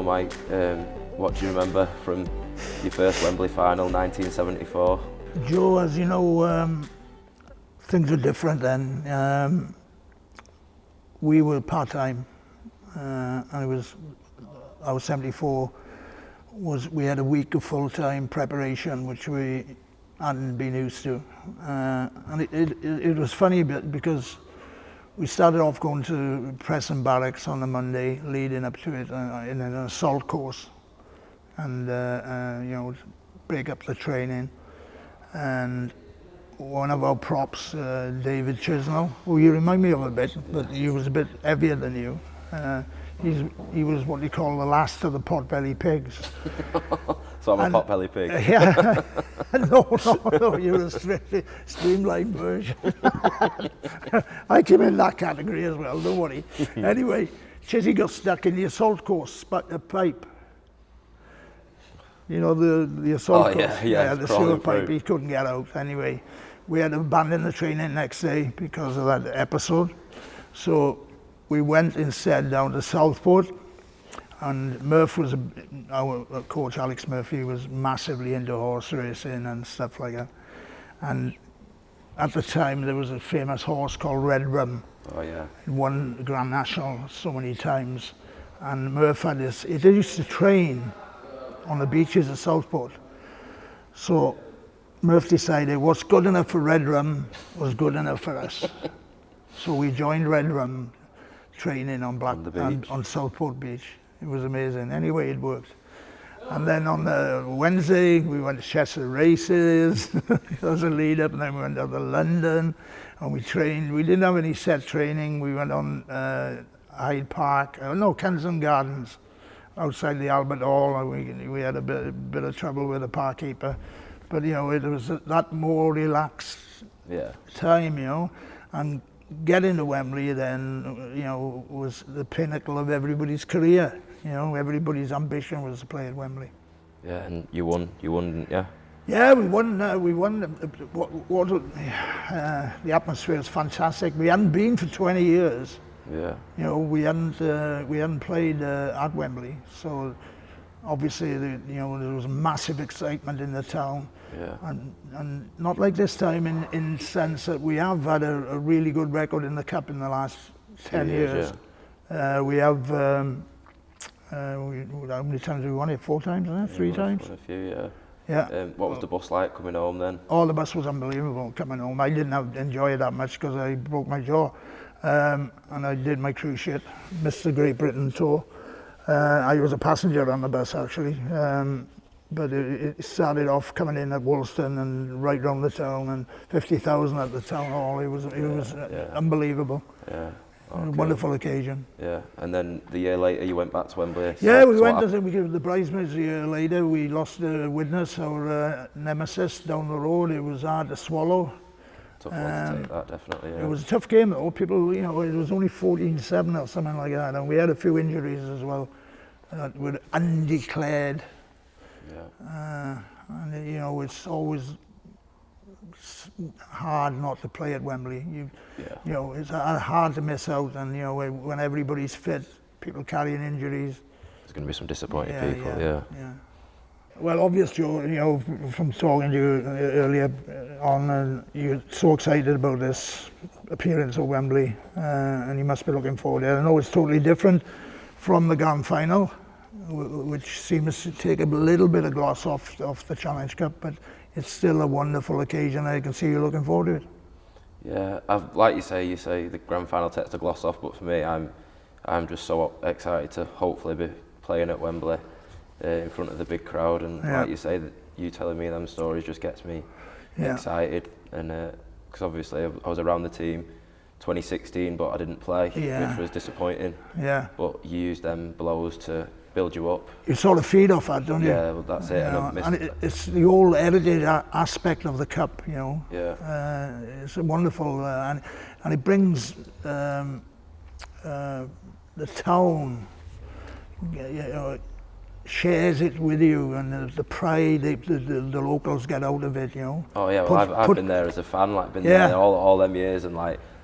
Mike, what do you remember from your first Wembley final, 1974? Joe, as you know, things were different then. We were part-time, and I was 74. We had a week of full-time preparation, which we hadn't been used to, and it was funny because we started off going to Preston Barracks on the Monday, leading up to it in an assault course, and break up the training. And one of our props, David Chisnell, who you remind me of a bit, but he was a bit heavier than you. He was what you call the last of the pot-belly pigs. So I'm a pot-belly pig? Yeah. No, you're a strictly streamlined version. I came in that category as well, don't worry. Anyway, Chizzy got stuck in the assault course, a pipe. You know, the assault course? Yeah, the sewer pipe, he couldn't get out. Anyway, we had to abandon the training next day because of that episode. So we went instead down to Southport, and Murph was, our coach Alex Murphy was massively into horse racing and stuff like that. And at the time there was a famous horse called Red Rum. Oh yeah. He won the Grand National so many times. And Murph had this, he used to train on the beaches of Southport. So Murph decided what's good enough for Red Rum was good enough for us. So we joined Red Rum training on Southport Beach. It was amazing. Anyway, it worked. And then on the Wednesday, we went to Chester Races as a lead up, and then we went down to London and we trained. We didn't have any set training. We went on Hyde Park, Kensington Gardens, outside the Albert Hall, and we had a bit of trouble with the park keeper. But, it was that more relaxed time, and getting to Wembley then, was the pinnacle of everybody's career. Everybody's ambition was to play at Wembley. Yeah, and you won, didn't you? Yeah, we won. The atmosphere was fantastic. We hadn't been for 20 years. Yeah. We hadn't played at Wembley, so obviously there was massive excitement in the town. Yeah. And not like this time in sense that we have had a really good record in the cup in the last 10 years. Yeah. We have how many times have we won it? 4 times, isn't it? 3 times? Won a few, yeah. Yeah. What was the bus like coming home then? Oh, the bus was unbelievable coming home. I didn't enjoy it that much because I broke my jaw. And I did my cruise ship, missed the Great Britain tour. I was a passenger on the bus actually, but it started off coming in at Woolston and right round the town, and 50,000 at the town hall. It was unbelievable. Yeah. A wonderful occasion. Yeah, and then the year later you went back to Wembley. Yeah, we went as we gave the bridesmaids a year later. We lost Widnes, our nemesis down the road. It was hard to swallow. Tough one to take that, definitely. Yeah. It was a tough game though. People, it was only 14-7 or something like that, and we had a few injuries as well that were undeclared. Yeah. And it's always hard not to play at Wembley. It's hard to miss out, and when everybody's fit, people carrying injuries. There's going to be some disappointed people. Yeah. Well, obviously, from talking to you earlier on, you're so excited about this appearance at Wembley, and you must be looking forward to it. I know it's totally different from the Grand Final, which seems to take a little bit of gloss off the Challenge Cup, but it's still a wonderful occasion. I can see you looking forward to it. Yeah, like you say the Grand Final takes the gloss off, but for me, I'm just so excited to hopefully be playing at Wembley. In front of the big crowd, and like you say, that you telling me them stories just gets me excited, and because obviously I was around the team 2016, but I didn't play, which was disappointing. Yeah. But you use them blows to build you up. You sort of feed off that, don't you? Yeah, well, that's it. And it's the whole heritage aspect of the cup, Yeah. It's a wonderful, and it brings the town, shares it with you, and the pride the locals get out of it, Oh yeah, well I've been there as a fan, been there all them years, and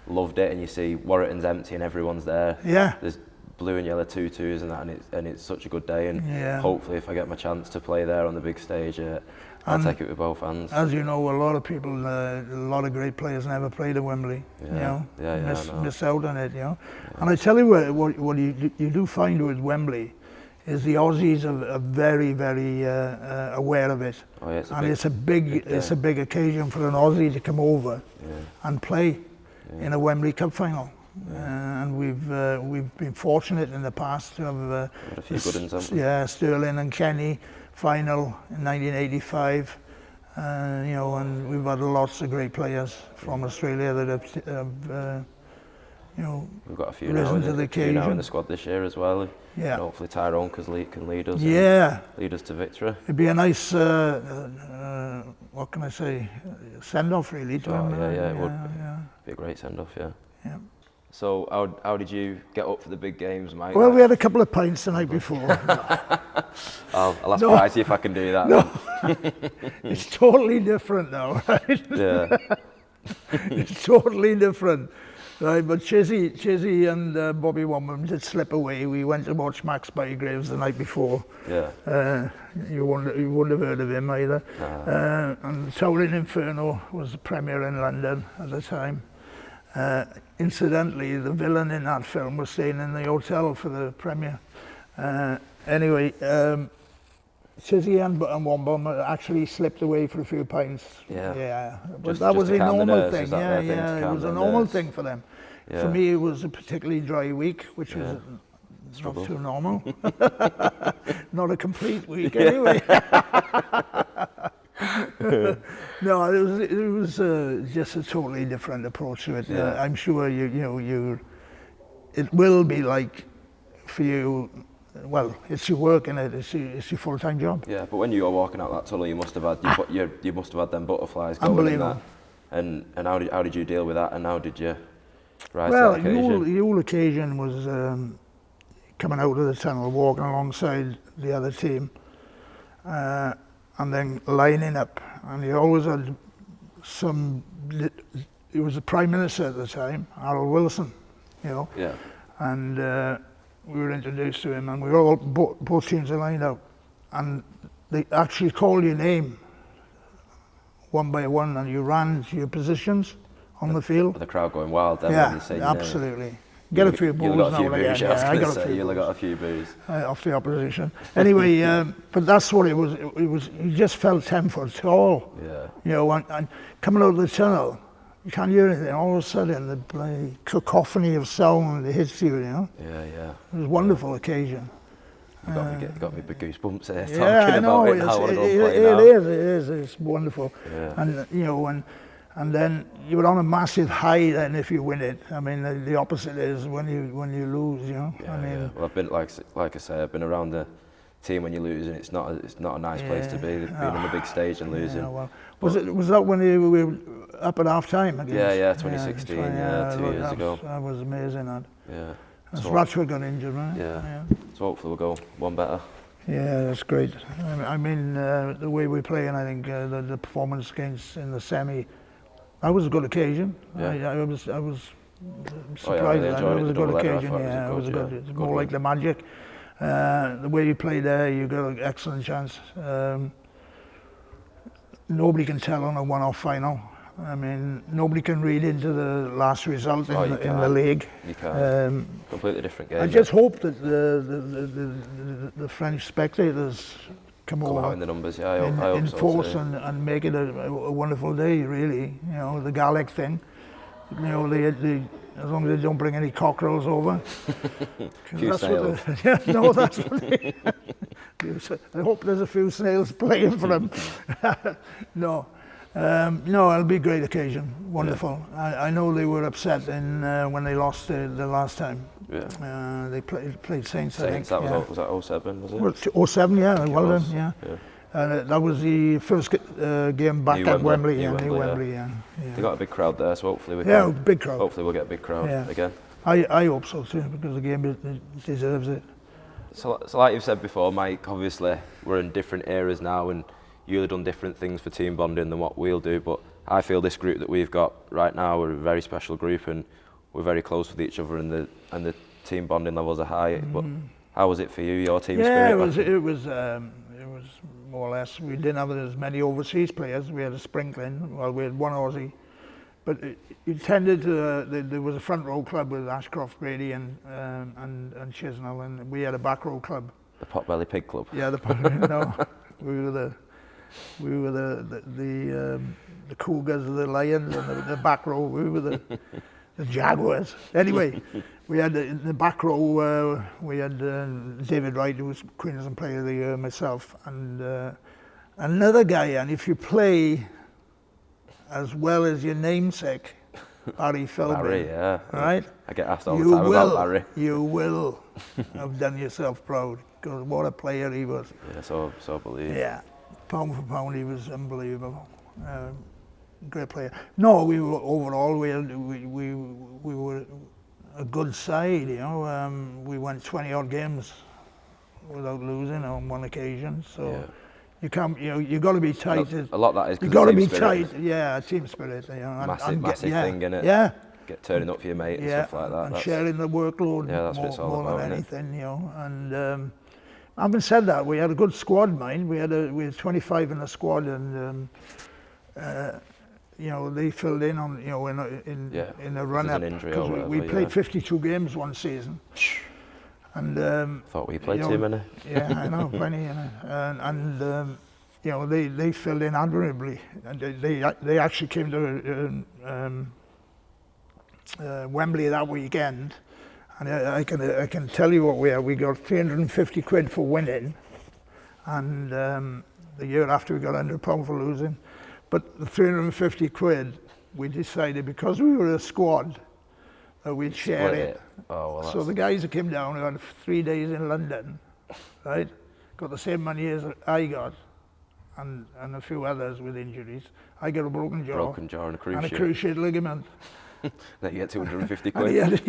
loved it. And you see Warrington's empty and everyone's there. Yeah. There's blue and yellow tutus and that, and it's such a good day. And hopefully, if I get my chance to play there on the big stage, I'll take it with both hands. As you know, a lot of people, a lot of great players never played at Wembley. Miss out on it. And I tell you what you do find with Wembley is the Aussies are very, very aware of it. Oh, yeah, it's a big occasion for an Aussie to come over and play in a Wembley Cup final. And we've been fortunate in the past to have a few good ones, Sterling and Kenny final in 1985. And we've had lots of great players from Australia that have we've got a few risen to the occasion. Now in the squad this year as well. Yeah. And hopefully Tyrone can lead us. Lead us to victory. It'd be a nice, what can I say, send-off really to him. It would be a great send-off. Yeah. So how did you get up for the big games, Mike? Well, we had a couple of pints the night before. I'll ask Pricey if I can do that. No, it's totally different now, right? Yeah. It's totally different. Right, but Chizzy and Bobby Woodman did slip away. We went to watch Max Bygraves the night before. Yeah. You wouldn't have heard of him either. And Towering Inferno was the premiere in London at the time. Incidentally, the villain in that film was staying in the hotel for the premiere. Anyway, Chizzy and Wombom actually slipped away for a few pints. Yeah. But that was a normal thing. It was a normal thing for them. For me, it was a particularly dry week, which was not too normal. Not a complete week, anyway. No, it was just a totally different approach to it. I'm sure it will be like for you. Well, it's your work, and it's your full-time job. Yeah, but when you were walking out that tunnel, you must have had you must have had them butterflies going. Unbelievable. And how did you deal with that? And how did you rise to well, that occasion? the whole occasion was coming out of the tunnel, walking alongside the other team, and then lining up. And you always had it was the Prime Minister at the time, Harold Wilson, Yeah. And we were introduced to him, and we were all both teams are lined up, and they actually called your name one by one, and you ran to your positions on the field. The crowd going wild then when you say your absolutely. name. Get a few boos now and again. I got a few. You'll have got a few boos off the opposition. Anyway, but that's what it was. It was. You just felt 10 foot tall. Yeah. And coming out of the tunnel, you can't hear anything. All of a sudden, the bloody cacophony of sound hits you. Yeah. It was a wonderful occasion. You got me big goosebumps there talking about it. How I want to go and play now. It is. It's wonderful. Yeah. And then you're on a massive high. Then if you win it, I mean, the opposite is when you lose. Yeah, Well, I've been like I say, I've been around the team when you lose, and it's not a nice place to be. Being on the big stage and losing. Yeah, well, was that when you were up at half time against? Yeah, 2016. 2 years ago. That was amazing. Yeah. So Ratchford got injured, right? Yeah. So hopefully we'll go one better. Yeah, that's great. I mean, the way we play, and I think the performance against in the semi, that was a good occasion. Yeah. I was surprised. Really It was a good occasion. It was good. It's more like the Magic. The way you play there, you got an excellent chance. Nobody can tell on a one-off final. I mean, nobody can read into the last result in the league. You can't. Completely different game. I just hope that the French spectators come over out in the numbers. Yeah, I hope in so force too. and make it a wonderful day. Really, the Gaelic thing. They as long as they don't bring any cockerels over. Few snails. That's what they. I hope there's a few snails playing for them. No, it'll be a great occasion. Wonderful. Yeah. I know they were upset when they lost the last time. Yeah. They played Saints. I think. That was that 07, was it? Well, 07, yeah. Well done, yeah. That was the first game back at Wembley. New Wembley. Yeah. They got a big crowd there, so hopefully we big crowd. Hopefully we'll get a big crowd again. I hope so too, because the game deserves it. So like you've said before, Mike, obviously we're in different eras now, and you've done different things for team bonding than what we'll do. But I feel this group that we've got right now, we're a very special group, and we're very close with each other. And the team bonding levels are high. But how was it for you? Your team Yeah, spirit? it was more or less. We didn't have as many overseas players. We had a sprinkling. Well, we had one Aussie, but it tended to. There was a front row club with Ashcroft, Brady, and Chisnell, and we had a back row club. The Potbelly Pig Club. Yeah, no, we were the Cougars, the Lions, and the back row. We were the Jaguars. Anyway, we had in the back row. We had David Wright, who was Queensland Player of the Year, myself, and another guy. And if you play as well as your namesake, Barry Philbin, Barry, yeah. Right? I get asked all the time about Barry. You will have done yourself proud, because what a player he was. Yeah, so believe. Yeah, pound for pound, he was unbelievable. Great player. No, we were overall we were a good side. You know, we went 20 odd games without losing on one occasion. So Yeah. you can't. You got to be tight. A lot of that is 'cause you got to of be team spirit. tight. Yeah, team spirit. You know, Massive thing, innit? Yeah. Get turning up for your mate and Yeah, stuff like that. and That's, sharing the workload Yeah, that's what it's all more about, than innit? anything, you know. And having said that, we had a good squad, mind. We had 25 in the squad, and you know, they filled in on, you know, in a run up, because we played 52 games one season. And thought we played you know, too many. Yeah, I know, plenty, you know. And you know, they filled in admirably, and they actually came to Wembley that weekend, and I can tell you what we had. We got 350 quid for winning, and the year after we got £100 for losing. But the 350 quid, we decided, because we were a squad, that we'd share it. Oh, well, So the guys that came down, who had 3 days in London, right, got the same money as I got, and a few others with injuries. I got a broken jaw and a and a cruciate ligament. Then you get 250 quid And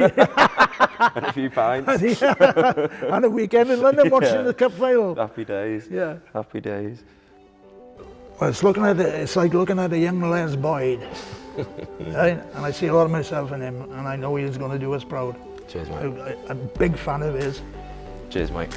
and a few pints. and a weekend in London watching the cup final. Happy days. Yeah. Happy days. Well, it's like looking at a young Les Boyd, right? And I see a lot of myself in him, and I know he's going to do us proud. Cheers, mate. I'm a big fan of his. Cheers, mate.